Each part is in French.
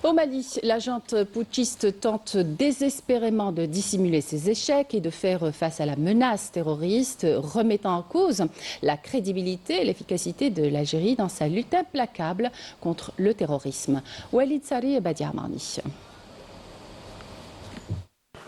Au Mali, la junte putschiste tente désespérément de dissimuler ses échecs et de faire face à la menace terroriste, remettant en cause la crédibilité et l'efficacité de l'Algérie dans sa lutte implacable contre le terrorisme. Walid Sari et Badia Marni.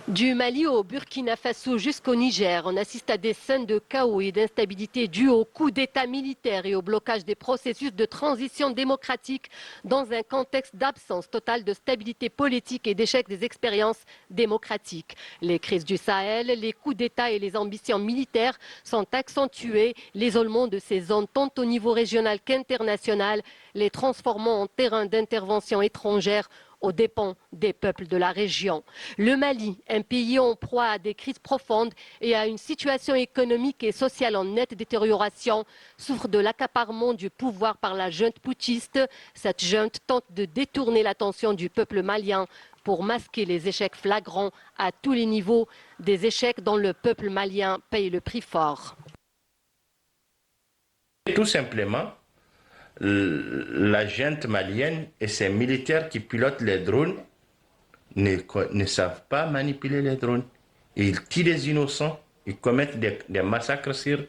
Du Mali au Burkina Faso jusqu'au Niger, on assiste à des scènes de chaos et d'instabilité dues au coup d'État militaire et au blocage des processus de transition démocratique dans un contexte d'absence totale de stabilité politique et d'échec des expériences démocratiques. Les crises du Sahel, les coups d'État et les ambitions militaires sont accentuées, l'isolement de ces zones tant au niveau régional qu'international, les transformant en terrain d'intervention étrangère aux dépens des peuples de la région. Le Mali, un pays en proie à des crises profondes et à une situation économique et sociale en nette détérioration, souffre de l'accaparement du pouvoir par la junte putschiste. Cette junte tente de détourner l'attention du peuple malien pour masquer les échecs flagrants à tous les niveaux, des échecs dont le peuple malien paye le prix fort. Tout simplement, la junte malienne et ses militaires qui pilotent les drones ne savent pas manipuler les drones. Ils tuent les innocents, ils commettent des massacres sur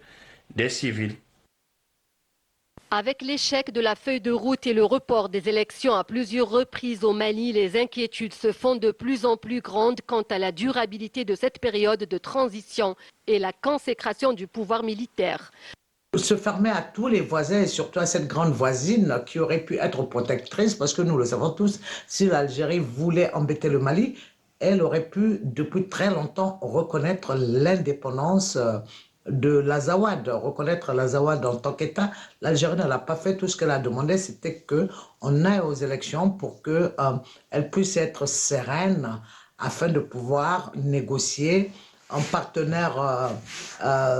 des civils. Avec l'échec de la feuille de route et le report des élections à plusieurs reprises au Mali, les inquiétudes se font de plus en plus grandes quant à la durabilité de cette période de transition et la consécration du pouvoir militaire. Se fermer à tous les voisins et surtout à cette grande voisine qui aurait pu être protectrice, parce que nous le savons tous, si l'Algérie voulait embêter le Mali, elle aurait pu depuis très longtemps reconnaître l'indépendance de l'Azawad, reconnaître l'Azawad en tant qu'État. L'Algérie ne l'a pas fait. Tout ce qu'elle a demandé, c'était qu'on aille aux élections pour qu'elle puisse être sereine afin de pouvoir négocier un partenaire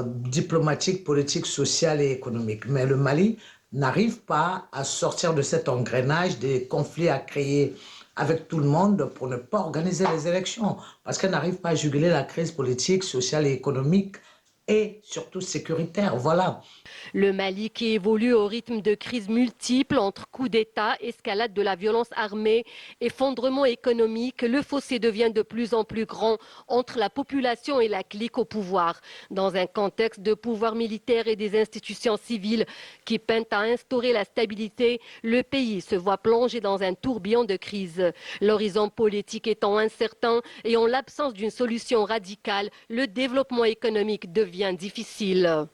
diplomatique, politique, social et économique. Mais le Mali n'arrive pas à sortir de cet engrenage des conflits à créer avec tout le monde pour ne pas organiser les élections, parce qu'elle n'arrive pas à juguler la crise politique, sociale et économique et surtout sécuritaire. Voilà. Le Mali qui évolue au rythme de crises multiples entre coups d'État, escalade de la violence armée, effondrement économique, le fossé devient de plus en plus grand entre la population et la clique au pouvoir. Dans un contexte de pouvoir militaire et des institutions civiles qui peinent à instaurer la stabilité, le pays se voit plongé dans un tourbillon de crises. L'horizon politique étant incertain et en l'absence d'une solution radicale, le développement économique devient difficile.